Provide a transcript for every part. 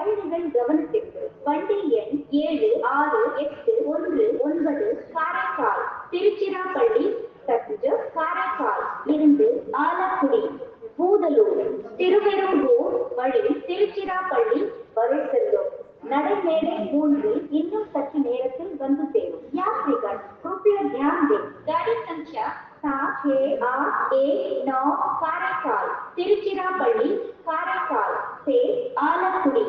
பயணிகள் கவனத்திற்கு வண்டி எண் 7681 காரைக்கால் திருச்சிராப்பள்ளி பேசஞ்சர் காரைக்கால் இருந்து ஆலக்குடி பூதலூர் திருவெரும்பூர் வழி திருச்சிராப்பள்ளி வரை செல்லும் நடைமேடை 3 இன்னும் சற்று நேரத்தில் வந்து சேரும் यात्रीगण कृपया ध्यान दें गाड़ी संख्या 7681 काराकाल तिरुचिरापल्ली काराकाल से आलकुड़ी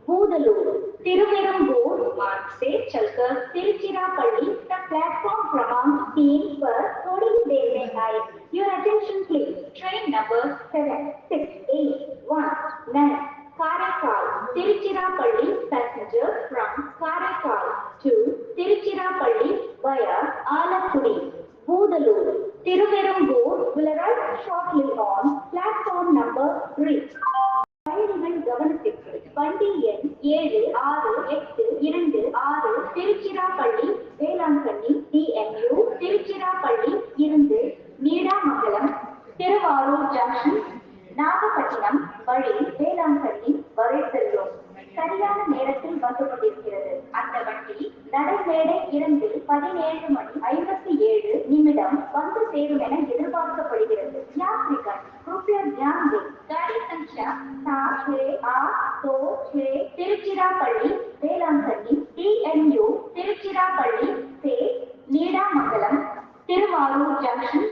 बूदलूर तिरुवेरुम्बूर मार्ग से चलकर तिरुचिरापल्ली तक प्लेटफॉर्म क्रमांक 3 पर थोड़ी ही देर में आए your attention please train number 7681 Karaikal, Tiruchirappalli passenger from Karaikal to Tiruchirappalli via Alappuzha, Budalur, Thiruvenambur will arrive shortly on platform number 3. பயணிகள் கவனத்திற்கு வண்டி எண் 7682 திருச்சிராப்பள்ளி வேளாங்கண்ணி டிஎம்யூ திருச்சிராப்பள்ளி இருந்து நீடாமங்கலம் திருவாரூர் ஜங்ஷன் நாகப்பட்டினம் வழி வேளாங்கண்ணி வரை செல்லும் சரியான நேரத்தில் வந்து கொண்டிருக்கிறது அந்த வண்டி நடைமேடை 2:17:57 வந்து சேரும் என எதிர்பார்க்கப்படுகிறது यात्रीगण कृपया ध्यान दें गाड़ी संख्या 7682 तिरुचिरापल्ली वेलांकन्नी TMU तिरुचिरापल्ली से नीडामंगलम तिरुवारूर जंक्शन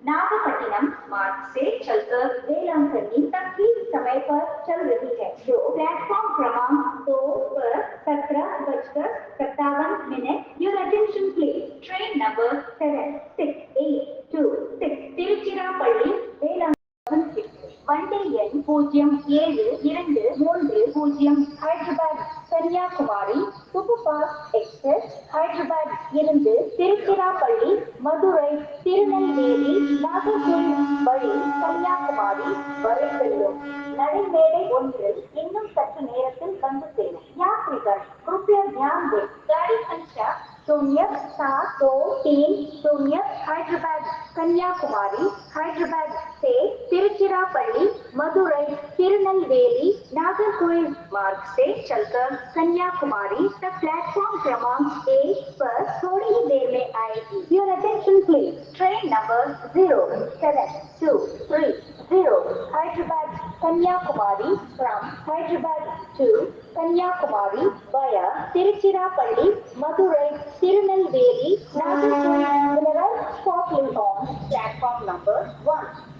नागपट्टिनम मार्ग से चलकर वेलांकन्नी तक ही समय पर चल रही है जो प्लेटफॉर्म क्रमांक 2 पर 17:57 your attention please train number 76826 Tiruchirappalli Velankanni वंडे एण 072330 हैदराबाद कन्याकुमारी सुपरफास्ट एक्सप्रेस हैदराबाद इருந்து திருச்சிராப்பள்ளி மதுரை திருநெல்வேலி நாகர்கோவில் வழி கன்னியாகுமரி வரை செல்லும் நடைமேடை 1 இன்னும் சற்று நேரத்தில் வந்து சேரும் यात्रीगण कृपया ध्यान दें गाड़ी संख्या 0723 हैदराबाद कन्याकुमारी हैदराबाद से तिरुचिरापल्ली मदुरई तिरुनेलवेली नागरकोइल मार्ग से चलकर कन्याकुमारी तक प्लेटफॉर्म क्रमांक 1 पर थोड़ी ही देर में आएगी your attention please train number 0723 Hyderabad Kanyakumari from Hyderabad to Kanyakumari via Tiruchirappalli, Madurai, Tirunelveli, Nagarjunasaram will arrive shortly on platform number 1.